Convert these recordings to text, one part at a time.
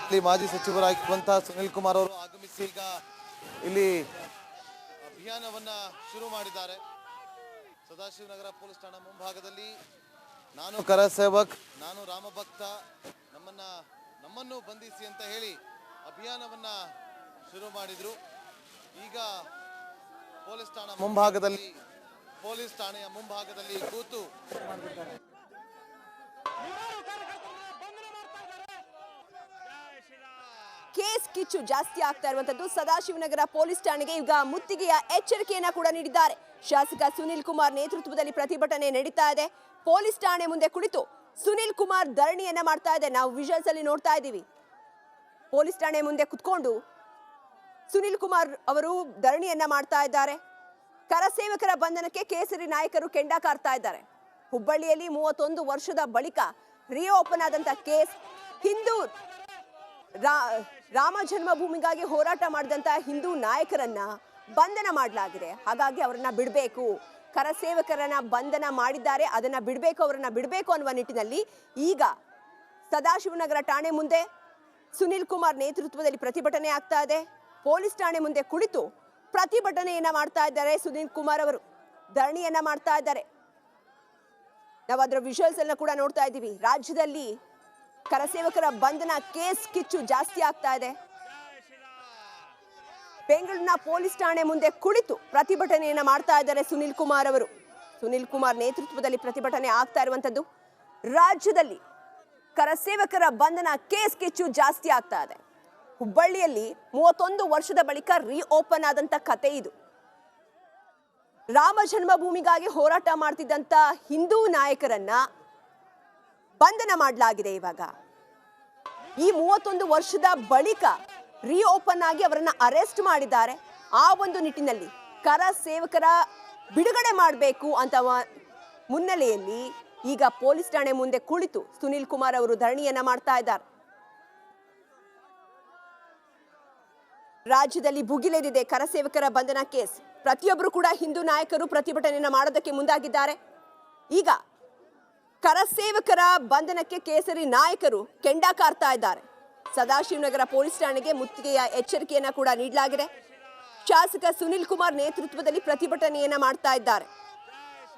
ಇಲ್ಲಿ ಮಾಜಿ ಸಚಿವರಾಗಿರುವಂತಹ ಸುನಿಲ್ ಕುಮಾರ್ ಅವರು ಆಗಮಿಸಿ ಈಗ ಇಲ್ಲಿ ಅಭಿಯಾನವನ್ನ ಶುರು ಮಾಡಿದ್ದಾರೆ. ಸದಾಶಿವನಗರ ಪೊಲೀಸ್ ಠಾಣಾ ಮುಂಭಾಗದಲ್ಲಿ ನಾನು ಕರ ಸೇವಕ್, ನಾನು ರಾಮಭಕ್ತ, ನಮ್ಮನ್ನು ಬಂಧಿಸಿ ಅಂತ ಹೇಳಿ ಅಭಿಯಾನವನ್ನ ಶುರು ಮಾಡಿದ್ರು. ಈಗ ಪೊಲೀಸ್ ಠಾಣೆಯ ಮುಂಭಾಗದಲ್ಲಿ ಕೂತು ಕೇಸ್ ಕಿಚ್ಚು ಜಾಸ್ತಿ ಆಗ್ತಾ ಇರುವಂತದ್ದು. ಸದಾಶಿವನಗರ ಪೊಲೀಸ್ ಠಾಣೆಗೆ ಈಗ ಮುತ್ತಿಗೆಯ ಎಚ್ಚರಿಕೆಯನ್ನ ಕೂಡ ನೀಡಿದ್ದಾರೆ. ಶಾಸಕ ಸುನಿಲ್ ಕುಮಾರ್ ನೇತೃತ್ವದಲ್ಲಿ ಪ್ರತಿಭಟನೆ ನಡೀತಾ ಇದೆ. ಪೊಲೀಸ್ ಠಾಣೆ ಮುಂದೆ ಕುಳಿತು ಸುನಿಲ್ ಕುಮಾರ್ ಧರಣಿಯನ್ನ ಮಾಡ್ತಾ ಇದೆ. ನಾವು ವಿಜುವಲ್ಸ್ ಅಲ್ಲಿ ನೋಡ್ತಾ ಇದ್ದೀವಿ. ಪೊಲೀಸ್ ಠಾಣೆ ಮುಂದೆ ಕುತ್ಕೊಂಡು ಸುನಿಲ್ ಕುಮಾರ್ ಅವರು ಧರಣಿಯನ್ನ ಮಾಡ್ತಾ ಇದ್ದಾರೆ. ಕರಸೇವಕರ ಬಂಧನಕ್ಕೆ ಕೇಸರಿ ನಾಯಕರು ಕೆಂಡ ಕಾರ್ತಾ ಇದ್ದಾರೆ. ಹುಬ್ಬಳ್ಳಿಯಲ್ಲಿ 31 ವರ್ಷದ ಬಳಿಕ ರಿಓಪನ್ ಆದಂತ ಕೇಸ್. ಹಿಂದೂ ರಾಮ ಜನ್ಮಭೂಮಿಗಾಗಿ ಹೋರಾಟ ಮಾಡಿದಂತ ಹಿಂದೂ ನಾಯಕರನ್ನ ಬಂಧನ ಮಾಡಲಾಗಿದೆ. ಹಾಗಾಗಿ ಅವರನ್ನ ಬಿಡಬೇಕು, ಕರಸೇವಕರನ್ನ ಬಂಧನ ಮಾಡಿದ್ದಾರೆ, ಅದನ್ನ ಬಿಡಬೇಕು, ಅವರನ್ನ ಬಿಡಬೇಕು ಅನ್ನುವ ನಿಟ್ಟಿನಲ್ಲಿ ಈಗ ಸದಾಶಿವನಗರ ಠಾಣೆ ಮುಂದೆ ಸುನಿಲ್ ಕುಮಾರ್ ನೇತೃತ್ವದಲ್ಲಿ ಪ್ರತಿಭಟನೆ ಆಗ್ತಾ ಇದೆ. ಪೊಲೀಸ್ ಠಾಣೆ ಮುಂದೆ ಕುಳಿತು ಪ್ರತಿಭಟನೆಯನ್ನ ಮಾಡ್ತಾ ಇದ್ದಾರೆ. ಸುನಿಲ್ ಕುಮಾರ್ ಅವರು ಧರಣಿಯನ್ನ ಮಾಡ್ತಾ ಇದ್ದಾರೆ. ನಾವು ಅದರ ವಿಜುವಲ್ಸ್ ಎಲ್ಲ ಕೂಡ ನೋಡ್ತಾ ಇದ್ದೀವಿ. ರಾಜ್ಯದಲ್ಲಿ ಕರಸೇವಕರ ಬಂಧನ ಕೇಸ್ ಕಿಚ್ಚು ಜಾಸ್ತಿ ಆಗ್ತಾ ಇದೆ. ಬೆಂಗಳೂರಿನ ಪೊಲೀಸ್ ಠಾಣೆ ಮುಂದೆ ಕುಳಿತು ಪ್ರತಿಭಟನೆಯನ್ನ ಮಾಡ್ತಾ ಇದ್ದಾರೆ ಸುನಿಲ್ ಕುಮಾರ್ ಅವರು. ಸುನಿಲ್ ಕುಮಾರ್ ನೇತೃತ್ವದಲ್ಲಿ ಪ್ರತಿಭಟನೆ ಆಗ್ತಾ ಇರುವಂತದ್ದು. ರಾಜ್ಯದಲ್ಲಿ ಕರಸೇವಕರ ಬಂಧನ ಕೇಸ್ ಕಿಚ್ಚು ಜಾಸ್ತಿ ಆಗ್ತಾ ಇದೆ. ಹುಬ್ಬಳ್ಳಿಯಲ್ಲಿ 31 ವರ್ಷದ ಬಳಿಕ ರಿಓಪನ್ ಆದಂತ ಕತೆ ಇದು. ರಾಮ ಜನ್ಮಭೂಮಿಗಾಗಿ ಹೋರಾಟ ಮಾಡ್ತಿದ್ದಂತ ಹಿಂದೂ ನಾಯಕರನ್ನ ಬಂಧನ ಮಾಡಲಾಗಿದೆ. ಇವಾಗ ಈ 31 ವರ್ಷದ ಬಳಿಕ ರಿಓಪನ್ ಆಗಿ ಅವರನ್ನ ಅರೆಸ್ಟ್ ಮಾಡಿದ್ದಾರೆ. ಆ ಒಂದು ನಿಟ್ಟಿನಲ್ಲಿ ಕರ ಸೇವಕರ ಬಿಡುಗಡೆ ಮಾಡಬೇಕು ಅಂತ ಮುನ್ನೆಲೆಯಲ್ಲಿ ಈಗ ಪೊಲೀಸ್ ಠಾಣೆ ಮುಂದೆ ಕುಳಿತು ಸುನಿಲ್ ಕುಮಾರ್ ಅವರು ಧರಣಿಯನ್ನ ಮಾಡ್ತಾ ಇದ್ದಾರೆ. ರಾಜ್ಯದಲ್ಲಿ ಭುಗಿಲೆದಿದೆ ಕರಸೇವಕರ ಬಂಧನ ಕೇಸ್. ಪ್ರತಿಯೊಬ್ಬರು ಕೂಡ ಹಿಂದೂ ನಾಯಕರು ಪ್ರತಿಭಟನೆಯನ್ನ ಮಾಡೋದಕ್ಕೆ ಮುಂದಾಗಿದ್ದಾರೆ. ಈಗ ಕರಸೇವಕರ ಬಂಧನಕ್ಕೆ ಕೇಸರಿ ನಾಯಕರು ಕೆಂಡ ಕಾರ್ತಾ ಇದ್ದಾರೆ. ಸದಾಶಿವನಗರ ಪೊಲೀಸ್ ಠಾಣೆಗೆ ಮುತ್ತಿಗೆಯ ಎಚ್ಚರಿಕೆಯನ್ನ ಕೂಡ ನೀಡಲಾಗಿದೆ. ಶಾಸಕ ಸುನಿಲ್ ಕುಮಾರ್ ನೇತೃತ್ವದಲ್ಲಿ ಪ್ರತಿಭಟನೆಯನ್ನ ಮಾಡ್ತಾ ಇದ್ದಾರೆ.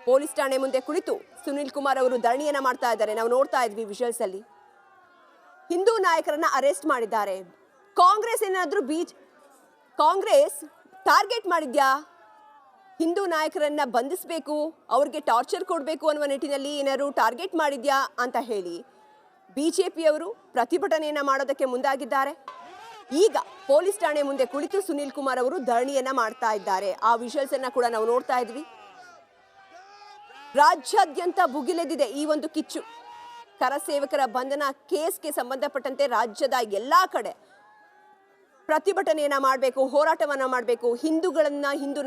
ಪೊಲೀಸ್ ಠಾಣೆ ಮುಂದೆ ಕುಳಿತು ಸುನಿಲ್ ಕುಮಾರ್ ಅವರು ಧರಣಿಯನ್ನ ಮಾಡ್ತಾ ಇದ್ದಾರೆ. ನಾವು ನೋಡ್ತಾ ಇದ್ವಿ ವಿಜುವಲ್ಸ್ ಅಲ್ಲಿ. ಹಿಂದೂ ನಾಯಕರನ್ನ ಅರೆಸ್ಟ್ ಮಾಡಿದ್ದಾರೆ. ಕಾಂಗ್ರೆಸ್ ಏನಾದ್ರೂ ಕಾಂಗ್ರೆಸ್ ಟಾರ್ಗೆಟ್ ಮಾಡಿದ್ಯಾ? ಹಿಂದೂ ನಾಯಕರನ್ನ ಬಂಧಿಸಬೇಕು, ಅವ್ರಿಗೆ ಟಾರ್ಚರ್ ಕೊಡಬೇಕು ಅನ್ನುವ ನಿಟ್ಟಿನಲ್ಲಿ ಏನಾದ್ರು ಟಾರ್ಗೆಟ್ ಮಾಡಿದ್ಯಾ ಅಂತ ಹೇಳಿ ಬಿಜೆಪಿಯವರು ಪ್ರತಿಭಟನೆಯನ್ನ ಮಾಡೋದಕ್ಕೆ ಮುಂದಾಗಿದ್ದಾರೆ. ಈಗ ಪೊಲೀಸ್ ಠಾಣೆ ಮುಂದೆ ಕುಳಿತು ಸುನಿಲ್ ಕುಮಾರ್ ಅವರು ಧರಣಿಯನ್ನ ಮಾಡ್ತಾ ಇದ್ದಾರೆ. ಆ ವಿಜುವಲ್ಸ್ ಅನ್ನ ಕೂಡ ನಾವು ನೋಡ್ತಾ ಇದ್ವಿ. ರಾಜ್ಯಾದ್ಯಂತ ಭುಗಿಲೆದಿದೆ ಈ ಒಂದು ಕಿಚ್ಚು. ಕರಸೇವಕರ ಬಂಧನ ಕೇಸ್ಗೆ ಸಂಬಂಧಪಟ್ಟಂತೆ ರಾಜ್ಯದ ಎಲ್ಲಾ ಕಡೆ ಪ್ರತಿಭಟನೆಯನ್ನ ಮಾಡಬೇಕು, ಹೋರಾಟವನ್ನ ಮಾಡಬೇಕು, ಹಿಂದೂ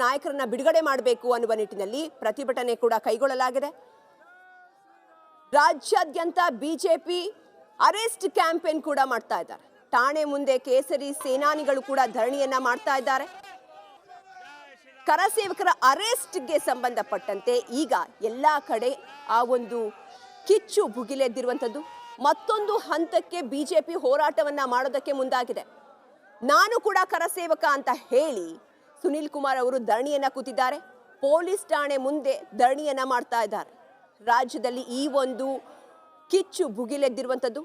ನಾಯಕರನ್ನ ಬಿಡುಗಡೆ ಮಾಡಬೇಕು ಅನ್ನುವ ನಿಟ್ಟಿನಲ್ಲಿ ಪ್ರತಿಭಟನೆ ಕೂಡ ಕೈಗೊಳ್ಳಲಾಗಿದೆ. ರಾಜ್ಯಾದ್ಯಂತ ಬಿಜೆಪಿ ಅರೆಸ್ಟ್ ಕ್ಯಾಂಪೇನ್ ಕೂಡ ಮಾಡ್ತಾ ಇದ್ದಾರೆ. ಠಾಣೆ ಮುಂದೆ ಕೇಸರಿ ಸೇನಾನಿಗಳು ಕೂಡ ಧರಣಿಯನ್ನ ಮಾಡ್ತಾ ಇದ್ದಾರೆ. ಕರಸೇವಕರ ಅರೆಸ್ಟ್ಗೆ ಸಂಬಂಧಪಟ್ಟಂತೆ ಈಗ ಎಲ್ಲಾ ಕಡೆ ಆ ಒಂದು ಕಿಚ್ಚು ಭುಗಿಲೆದ್ದಿರುವಂಥದ್ದು. ಮತ್ತೊಂದು ಹಂತಕ್ಕೆ ಬಿಜೆಪಿ ಹೋರಾಟವನ್ನ ಮಾಡೋದಕ್ಕೆ ಮುಂದಾಗಿದೆ. ನಾನು ಕೂಡ ಕರಸೇವಕ ಅಂತ ಹೇಳಿ ಸುನಿಲ್ ಕುಮಾರ್ ಅವರು ಧರಣಿಯನ್ನ ಕೂತಿದ್ದಾರೆ. ಪೊಲೀಸ್ ಠಾಣೆ ಮುಂದೆ ಧರಣಿಯನ್ನ ಮಾಡ್ತಾ ಇದ್ದಾರೆ. ರಾಜ್ಯದಲ್ಲಿ ಈ ಒಂದು ಕಿಚ್ಚು ಭುಗಿಲೆದ್ದಿರುವಂಥದ್ದು.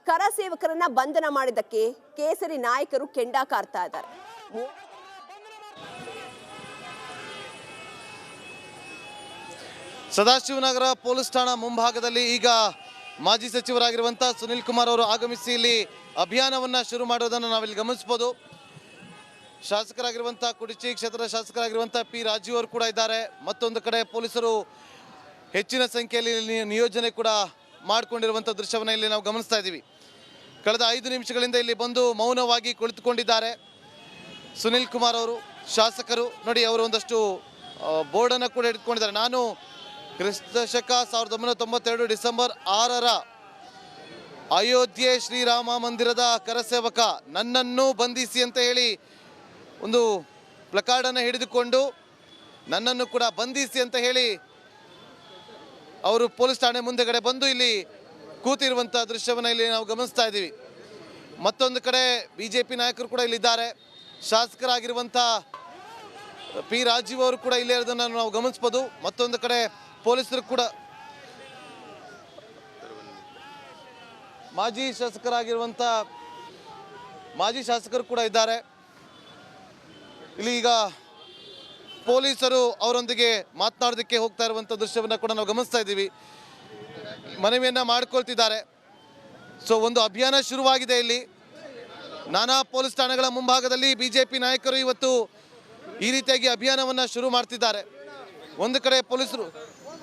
ಕರಸೇವಕರನ್ನ ಬಂಧನ ಮಾಡಿದ್ದಕ್ಕೆ ಕೇಸರಿ ನಾಯಕರು ಕೆಂಡ ಕಾರ್ತಾ ಇದ್ದಾರೆ. ಸದಾಶಿವನಗರ ಪೊಲೀಸ್ ಠಾಣಾ ಮುಂಭಾಗದಲ್ಲಿ ಈಗ ಮಾಜಿ ಸಚಿವರಾಗಿರುವಂತಹ ಸುನಿಲ್ ಕುಮಾರ್ ಅವರು ಆಗಮಿಸಿ ಇಲ್ಲಿ ಅಭಿಯಾನವನ್ನ ಶುರು ಮಾಡೋದನ್ನು ನಾವಿಲ್ಲಿ ಗಮನಿಸಬಹುದು. ಶಾಸಕರಾಗಿರುವಂತಹ ಕುಡಚಿ ಕ್ಷೇತ್ರದ ಶಾಸಕರಾಗಿರುವಂತಹ ಪಿ ರಾಜೀವ್ ಅವರು ಕೂಡ ಇದ್ದಾರೆ. ಮತ್ತೊಂದು ಕಡೆ ಪೊಲೀಸರು ಹೆಚ್ಚಿನ ಸಂಖ್ಯೆಯಲ್ಲಿ ನಿಯೋಜನೆ ಕೂಡ ಮಾಡಿಕೊಂಡಿರುವಂಥ ದೃಶ್ಯವನ್ನು ಇಲ್ಲಿ ನಾವು ಗಮನಿಸ್ತಾ ಇದ್ದೀವಿ. ಕಳೆದ 5 ನಿಮಿಷಗಳಿಂದ ಇಲ್ಲಿ ಬಂದು ಮೌನವಾಗಿ ಕುಳಿತುಕೊಂಡಿದ್ದಾರೆ ಸುನಿಲ್ ಕುಮಾರ್ ಅವರು. ಶಾಸಕರು ನೋಡಿ, ಅವರು ಒಂದಷ್ಟು ಬೋರ್ಡನ್ನು ಕೂಡ ಹಿಡಿದುಕೊಂಡಿದ್ದಾರೆ. ನಾನು ಕ್ರಿಸ್ತಶಕ 1992 ಡಿಸೆಂಬರ್ 6ರ ಅಯೋಧ್ಯೆ ಶ್ರೀರಾಮ ಮಂದಿರದ ಕರಸೇವಕ, ನನ್ನನ್ನು ಬಂಧಿಸಿ ಅಂತ ಹೇಳಿ ಒಂದು ಪ್ಲಕಾರ್ಡನ್ನು ಹಿಡಿದುಕೊಂಡು ನನ್ನನ್ನು ಕೂಡ ಬಂಧಿಸಿ ಅಂತ ಹೇಳಿ ಅವರು ಪೊಲೀಸ್ ಠಾಣೆ ಮುಂದೆಗಡೆ ಬಂದು ಇಲ್ಲಿ ಕೂತಿರುವಂಥ ದೃಶ್ಯವನ್ನು ಇಲ್ಲಿ ನಾವು ಗಮನಿಸ್ತಾ ಇದ್ದೀವಿ. ಮತ್ತೊಂದು ಕಡೆ BJP ನಾಯಕರು ಕೂಡ ಇಲ್ಲಿದ್ದಾರೆ. ಶಾಸಕರಾಗಿರುವಂಥ ಪಿ ರಾಜೀವ್ ಅವರು ಕೂಡ ಇಲ್ಲೇ ಇರೋದನ್ನು ನಾವು ಗಮನಿಸ್ಬೋದು. ಮತ್ತೊಂದು ಕಡೆ ಪೊಲೀಸರು ಕೂಡ ಮಾಜಿ ಶಾಸಕರು ಕೂಡ ಇದ್ದಾರೆ. ಇಲ್ಲಿ ಈಗ ಪೊಲೀಸರು ಅವರೊಂದಿಗೆ ಮಾತನಾಡೋದಕ್ಕೆ ಹೋಗ್ತಾ ಇರುವಂಥ ದೃಶ್ಯವನ್ನು ಕೂಡ ನಾವು ಗಮನಿಸ್ತಾ ಇದ್ದೀವಿ. ಮನವಿಯನ್ನು ಮಾಡಿಕೊಳ್ತಿದ್ದಾರೆ. ಸೊ ಒಂದು ಅಭಿಯಾನ ಶುರುವಾಗಿದೆ. ಇಲ್ಲಿ ನಾನಾ ಪೊಲೀಸ್ ಠಾಣೆಗಳ ಮುಂಭಾಗದಲ್ಲಿ BJP ನಾಯಕರು ಇವತ್ತು ಈ ರೀತಿಯಾಗಿ ಅಭಿಯಾನವನ್ನು ಶುರು ಮಾಡ್ತಿದ್ದಾರೆ. ಒಂದು ಕಡೆ ಪೊಲೀಸರು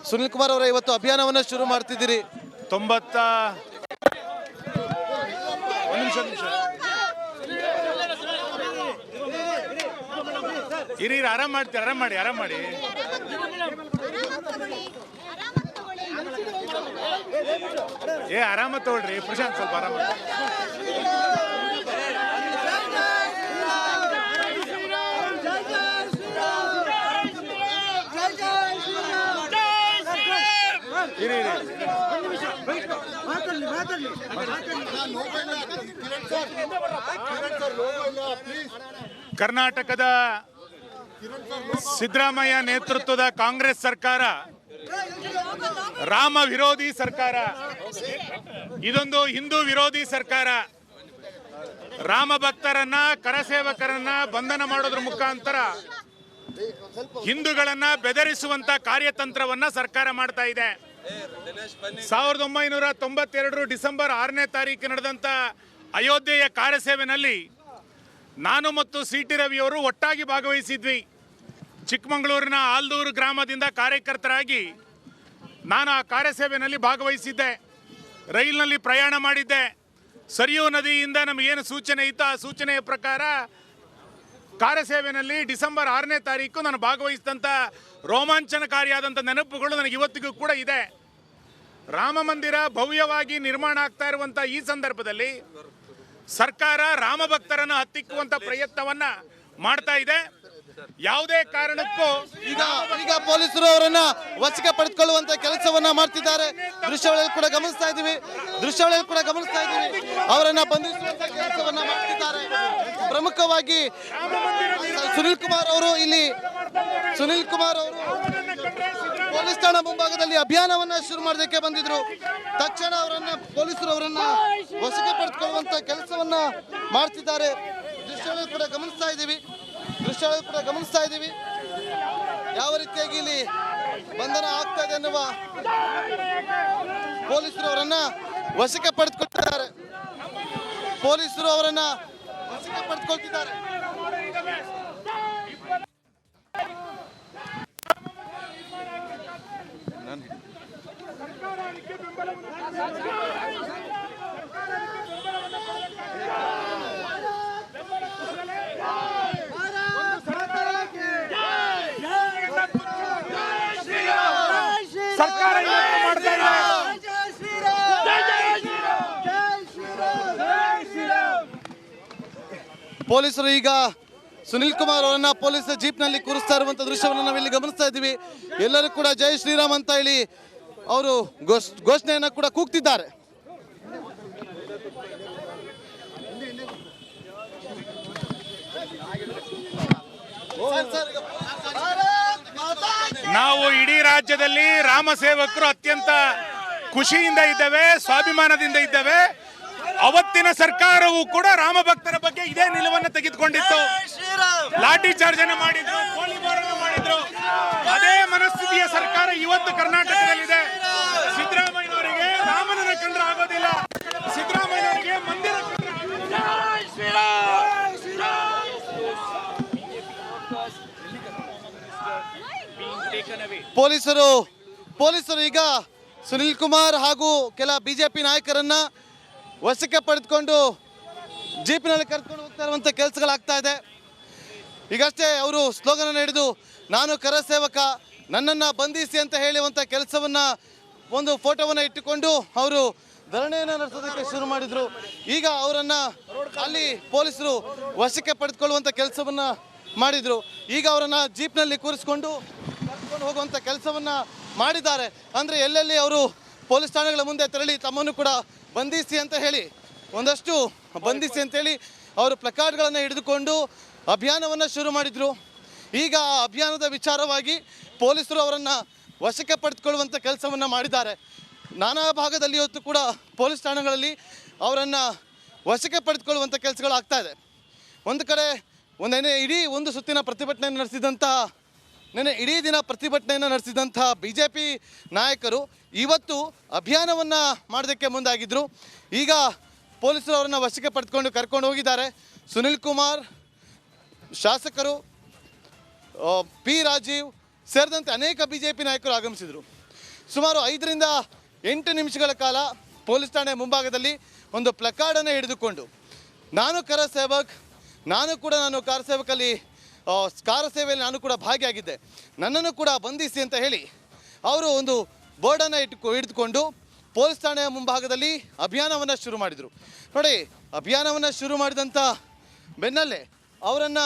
ಸುನಿಲ್ ಕುಮಾರ್ ಅವರ ಇವತ್ತು ಅಭಿಯಾನವನ್ನು ಶುರು ಮಾಡ್ತಿದ್ದೀರಿ. 90 ಇರಿ ಆರಾಮ್ ಮಾಡಿ ಆರಾಮ ತಗೊಳ್ರಿ ಪ್ರಶಾಂತ್, ಸ್ವಲ್ಪ ಆರಾಮ. ಕರ್ನಾಟಕದ ಸಿದ್ದರಾಮಯ್ಯ ನೇತೃತ್ವದ ಕಾಂಗ್ರೆಸ್ ಸರ್ಕಾರ ರಾಮ ವಿರೋಧಿ ಸರ್ಕಾರ, ಇದೊಂದು ಹಿಂದೂ ವಿರೋಧಿ ಸರ್ಕಾರ. ರಾಮ ಭಕ್ತರನ್ನ, ಕರಸೇವಕರನ್ನ ಬಂಧನ ಮಾಡೋದ್ರ ಮುಖಾಂತರ ಹಿಂದೂಗಳನ್ನ ಬೆದರಿಸುವಂತ ಕಾರ್ಯತಂತ್ರವನ್ನ ಸರ್ಕಾರ ಮಾಡ್ತಾ ಇದೆ. 1992 ಡಿಸೆಂಬರ್ 6ನೇ ತಾರೀಕು ನಡೆದಂತ ಅಯೋಧ್ಯೆಯ ಕಾರ್ಯಸೇವೆನಲ್ಲಿ ನಾನು ಮತ್ತು CT ರವಿಯವರು ಒಟ್ಟಾಗಿ ಭಾಗವಹಿಸಿದ್ವಿ. ಚಿಕ್ಕಮಗಳೂರಿನ ಆಲ್ದೂರು ಗ್ರಾಮದಿಂದ ಕಾರ್ಯಕರ್ತರಾಗಿ ನಾನು ಆ ಕಾರ್ಯಸೇವೆಯಲ್ಲಿ ಭಾಗವಹಿಸಿದ್ದೆ. ರೈಲಿನಲ್ಲಿ ಪ್ರಯಾಣ ಮಾಡಿದ್ದೆ. ಸರಿಯೂ ನದಿಯಿಂದ ನಮಗೇನು ಸೂಚನೆ ಇತ್ತು ಆ ಸೂಚನೆಯ ಪ್ರಕಾರ ಕಾರ್ಯಸೇವೆಯಲ್ಲಿ ಡಿಸೆಂಬರ್ 6ನೇ ತಾರೀಕು ನಾನು ಭಾಗವಹಿಸಿದಂಥ ರೋಮಾಂಚನಕಾರಿಯಾದಂಥ ನೆನಪುಗಳು ನನಗೆ ಇವತ್ತಿಗೂ ಕೂಡ ಇದೆ. ರಾಮ ಮಂದಿರ ಭವ್ಯವಾಗಿ ನಿರ್ಮಾಣ ಆಗ್ತಾ ಇರುವಂಥ ಈ ಸಂದರ್ಭದಲ್ಲಿ ಸರ್ಕಾರ ರಾಮ ಭಕ್ತರನ್ನು ಹತ್ತಿಕ್ಕುವಂಥ ಪ್ರಯತ್ನವನ್ನ ಮಾಡ್ತಾ ಇದೆ. ಯಾವುದೇ ಕಾರಣಕ್ಕೂ ಈಗ ಪೊಲೀಸರು ಅವರನ್ನ ವಶಕ್ಕೆ ಪಡೆದುಕೊಳ್ಳುವಂತ ಕೆಲಸವನ್ನ ಮಾಡ್ತಿದ್ದಾರೆ. ದೃಶ್ಯಾವಳಿಯಲ್ಲಿ ಕೂಡ ಗಮನಿಸ್ತಾ ಇದ್ದೀವಿ. ಅವರನ್ನ ಬಂಧಿಸುವಂತ ಕೆಲಸವನ್ನ ಮಾಡ್ತಿದ್ದಾರೆ. ಪ್ರಮುಖವಾಗಿ ಸುನಿಲ್ ಕುಮಾರ್ ಅವರು ಪೊಲೀಸ್ ಠಾಣಾ ಮುಂಭಾಗದಲ್ಲಿ ಅಭಿಯಾನವನ್ನ ಶುರು ಮಾಡೋದಕ್ಕೆ ಬಂದಿದ್ರು. ತಕ್ಷಣ ಪೊಲೀಸರು ಅವರನ್ನ ವಶಕ್ಕೆ ಪಡೆದುಕೊಳ್ಳುವಂತ ಕೆಲಸವನ್ನ ಮಾಡ್ತಿದ್ದಾರೆ. ದೃಶ್ಯಾವಳಿಯಲ್ಲಿ ಕೂಡ ಗಮನಿಸ್ತಾ ಇದ್ದೀವಿ ಯಾವ ರೀತಿಯಾಗಿ ಇಲ್ಲಿ ಬಂಧನ ಆಗ್ತಾ ಇದೆ ಅನ್ನುವ. ಪೊಲೀಸರು ಅವರನ್ನ ವಶಕ್ಕೆ ಪಡೆದುಕೊಳ್ತಿದ್ದಾರೆ. ಸರ್ಕಾರ ಮಾಡ್ತಾ ಇದೆ. ಪೊಲೀಸರು ಈಗ ಸುನಿಲ್ ಕುಮಾರ್ ಅವರನ್ನ ಪೊಲೀಸ್ ಜೀಪ್ನಲ್ಲಿ ಕೂರಿಸ್ತಾ ಇರುವಂತ ದೃಶ್ಯವನ್ನು ನಾವಿಲ್ಲಿ ಗಮನಿಸ್ತಾ ಇದ್ದೀವಿ. ಎಲ್ಲರೂ ಕೂಡ ಜೈ ಶ್ರೀರಾಮ್ ಅಂತ ಹೇಳಿ ಅವರು ಘೋಷಣೆಯನ್ನ ಕೂಡ ಕೂಗ್ತಿದ್ದಾರೆ. ನಾವು ಇಡೀ ರಾಜ್ಯದಲ್ಲಿ ರಾಮ ಸೇವಕರು ಅತ್ಯಂತ ಖುಷಿಯಿಂದ ಇದ್ದೇವೆ, ಸ್ವಾಭಿಮಾನದಿಂದ ಇದ್ದೇವೆ. ಅವತ್ತಿನ ಸರ್ಕಾರವು ಕೂಡ ರಾಮ ಭಕ್ತರ ಬಗ್ಗೆ ಇದೇ ನಿಲುವನ್ನು ತೆಗೆದುಕೊಂಡಿತ್ತು. ಲಾಠಿ ಚಾರ್ಜ್ ಅನ್ನು ಮಾಡಿದ್ರು, ಗೋಲಿಬಾರನ್ನು ಮಾಡಿದ್ರು. ಅದೇ ಮನಸ್ಥಿತಿಯ ಸರ್ಕಾರ ಇವತ್ತು ಕರ್ನಾಟಕದಲ್ಲಿದೆ. ಸಿದ್ದರಾಮಯ್ಯನವರಿಗೆ ರಾಮನನ್ನ ಕಂಡ್ರೆ ಆಗೋದಿಲ್ಲ, ಸಿದ್ದರಾಮಯ್ಯನವರಿಗೆ ಮಂದಿರ ಪೊಲೀಸರು ಈಗ ಸುನಿಲ್ ಕುಮಾರ್ ಹಾಗೂ ಕೆಲ BJP ನಾಯಕರನ್ನ ವಶಕ್ಕೆ ಪಡೆದುಕೊಂಡು ಜೀಪಿನಲ್ಲಿ ಕರ್ಕೊಂಡು ಹೋಗ್ತಾ ಇರುವಂಥ ಕೆಲಸಗಳಾಗ್ತಾ ಇದೆ. ಈಗಷ್ಟೇ ಅವರು ಸ್ಲೋಗನ್ ಅನ್ನು ಹಿಡಿದು ನಾನು ಕರಸೇವಕ, ನನ್ನನ್ನು ಬಂಧಿಸಿ ಅಂತ ಹೇಳುವಂಥ ಕೆಲಸವನ್ನ ಒಂದು ಫೋಟೋವನ್ನು ಇಟ್ಟುಕೊಂಡು ಅವರು ಧರಣಿಯನ್ನು ನಡೆಸೋದಕ್ಕೆ ಶುರು ಮಾಡಿದ್ರು. ಈಗ ಅವರನ್ನ ಅಲ್ಲಿ ಪೊಲೀಸರು ವಶಕ್ಕೆ ಪಡೆದುಕೊಳ್ಳುವಂಥ ಕೆಲಸವನ್ನ ಮಾಡಿದ್ರು. ಈಗ ಅವರನ್ನ ಜೀಪ್ನಲ್ಲಿ ಕೂರಿಸ್ಕೊಂಡು ಕರ್ಕೊಂಡು ಹೋಗುವಂಥ ಕೆಲಸವನ್ನ ಮಾಡಿದ್ದಾರೆ. ಅಂದರೆ ಎಲ್ಲೆಲ್ಲಿ ಅವರು ಪೊಲೀಸ್ ಠಾಣೆಗಳ ಮುಂದೆ ತೆರಳಿ ತಮ್ಮನ್ನು ಕೂಡ ಬಂಧಿಸಿ ಅಂತ ಹೇಳಿ ಒಂದಷ್ಟು ಬಂಧಿಸಿ ಅಂತೇಳಿ ಅವರು ಪ್ಲಕಾರ್ಡ್ಗಳನ್ನು ಹಿಡಿದುಕೊಂಡು ಅಭಿಯಾನವನ್ನು ಶುರು ಮಾಡಿದರು. ಈಗ ಆ ಅಭಿಯಾನದ ವಿಚಾರವಾಗಿ ಪೊಲೀಸರು ಅವರನ್ನು ವಶಕ್ಕೆ ಪಡೆದುಕೊಳ್ಳುವಂಥ ಕೆಲಸವನ್ನು ಮಾಡಿದ್ದಾರೆ. ನಾನಾ ಭಾಗದಲ್ಲಿ ಇವತ್ತು ಕೂಡ ಪೊಲೀಸ್ ಠಾಣೆಗಳಲ್ಲಿ ಅವರನ್ನು ವಶಕ್ಕೆ ಪಡೆದುಕೊಳ್ಳುವಂಥ ಕೆಲಸಗಳು ಆಗ್ತಾ ಇದೆ. ಒಂದು ಕಡೆ ಇಡೀ ಒಂದು ಸುತ್ತಿನ ಪ್ರತಿಭಟನೆಯನ್ನು ಇಡೀ ದಿನ ಪ್ರತಿಭಟನೆಯನ್ನು ನಡೆಸಿದಂತಹ BJP ನಾಯಕರು ಇವತ್ತು ಅಭಿಯಾನವನ್ನು ಮಾಡೋದಕ್ಕೆ ಮುಂದಾಗಿದ್ದರು. ಈಗ ಪೊಲೀಸರು ಅವರನ್ನು ವಶಕ್ಕೆ ಪಡೆದುಕೊಂಡು ಕರ್ಕೊಂಡು ಹೋಗಿದ್ದಾರೆ. ಸುನಿಲ್ ಕುಮಾರ್, ಶಾಸಕರು, P. ರಾಜೀವ್ ಸೇರಿದಂತೆ ಅನೇಕ BJP ನಾಯಕರು ಆಗಮಿಸಿದರು. ಸುಮಾರು 5 ರಿಂದ 8 ನಿಮಿಷಗಳ ಕಾಲ ಪೊಲೀಸ್ ಠಾಣೆ ಮುಂಭಾಗದಲ್ಲಿ ಒಂದು ಪ್ಲಕಾರ್ಡನ್ನು ಹಿಡಿದುಕೊಂಡು ನಾನು ಕಾರ ಸೇವಕಲ್ಲಿ ಕಾರ ಸೇವೆಯಲ್ಲಿ ನಾನು ಕೂಡ ಭಾಗಿಯಾಗಿದ್ದೆ, ನನ್ನನ್ನು ಕೂಡ ಬಂಧಿಸಿ ಅಂತ ಹೇಳಿ ಅವರು ಒಂದು ಬೋರ್ಡನ್ನು ಹಿಡಿದುಕೊಂಡು ಪೊಲೀಸ್ ಠಾಣೆಯ ಮುಂಭಾಗದಲ್ಲಿ ಅಭಿಯಾನವನ್ನು ಶುರು ಮಾಡಿದರು. ನೋಡಿ, ಅಭಿಯಾನವನ್ನು ಶುರು ಮಾಡಿದಂಥ ಬೆನ್ನಲ್ಲೇ ಅವರನ್ನು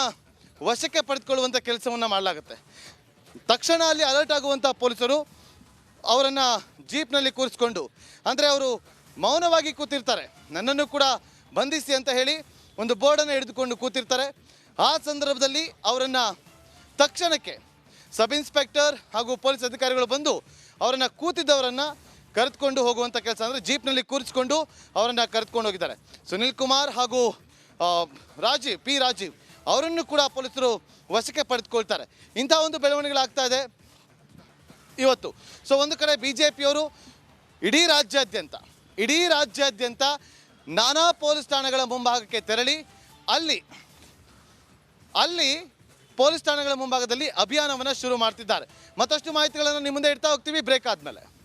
ವಶಕ್ಕೆ ಪಡೆದುಕೊಳ್ಳುವಂಥ ಕೆಲಸವನ್ನು ಮಾಡಲಾಗುತ್ತೆ. ತಕ್ಷಣ ಅಲ್ಲಿ ಅಲರ್ಟ್ ಆಗುವಂಥ ಪೊಲೀಸರು ಅವರನ್ನು ಜೀಪ್ನಲ್ಲಿ ಕೂರಿಸ್ಕೊಂಡು, ಅಂದರೆ ಅವರು ಮೌನವಾಗಿ ಕೂತಿರ್ತಾರೆ, ನನ್ನನ್ನು ಕೂಡ ಬಂಧಿಸಿ ಅಂತ ಹೇಳಿ ಒಂದು ಬೋರ್ಡನ್ನು ಹಿಡಿದುಕೊಂಡು ಕೂತಿರ್ತಾರೆ. ಆ ಸಂದರ್ಭದಲ್ಲಿ ಅವರನ್ನು ತಕ್ಷಣಕ್ಕೆ ಸಬ್ ಇನ್ಸ್ಪೆಕ್ಟರ್ ಹಾಗೂ ಪೊಲೀಸ್ ಅಧಿಕಾರಿಗಳು ಬಂದು ಅವರನ್ನು ಕೂತಿದ್ದವರನ್ನು ಕರೆದುಕೊಂಡು ಹೋಗುವಂಥ ಕೆಲಸ, ಅಂದರೆ ಜೀಪ್ನಲ್ಲಿ ಕೂರಿಸ್ಕೊಂಡು ಅವರನ್ನು ಕರೆದುಕೊಂಡು ಹೋಗಿದ್ದಾರೆ. ಸುನಿಲ್ ಕುಮಾರ್ ಹಾಗೂ P. ರಾಜೀವ್ ಅವರನ್ನು ಕೂಡ ಪೊಲೀಸರು ವಶಕ್ಕೆ ಪಡೆದುಕೊಳ್ತಾರೆ. ಇಂಥ ಒಂದು ಬೆಳವಣಿಗೆಗಳಾಗ್ತಾ ಇದೆ ಇವತ್ತು. ಸೊ ಒಂದು ಕಡೆ BJPಯವರು ಇಡೀ ರಾಜ್ಯಾದ್ಯಂತ ನಾನಾ ಪೊಲೀಸ್ ಠಾಣೆಗಳ ಮುಂಭಾಗಕ್ಕೆ ತೆರಳಿ ಅಲ್ಲಿ ಪೊಲೀಸ್ ಠಾಣೆಗಳ ಮುಂಭಾಗದಲ್ಲಿ ಅಭಿಯಾನವನ್ನು ಶುರು ಮಾಡ್ತಿದ್ದಾರೆ. ಮತ್ತಷ್ಟು ಮಾಹಿತಿಗಳನ್ನು ನಿಮ್ಮ ಮುಂದೆ ಇಡ್ತಾ ಹೋಗ್ತೀವಿ ಬ್ರೇಕ್ ಆದಮೇಲೆ.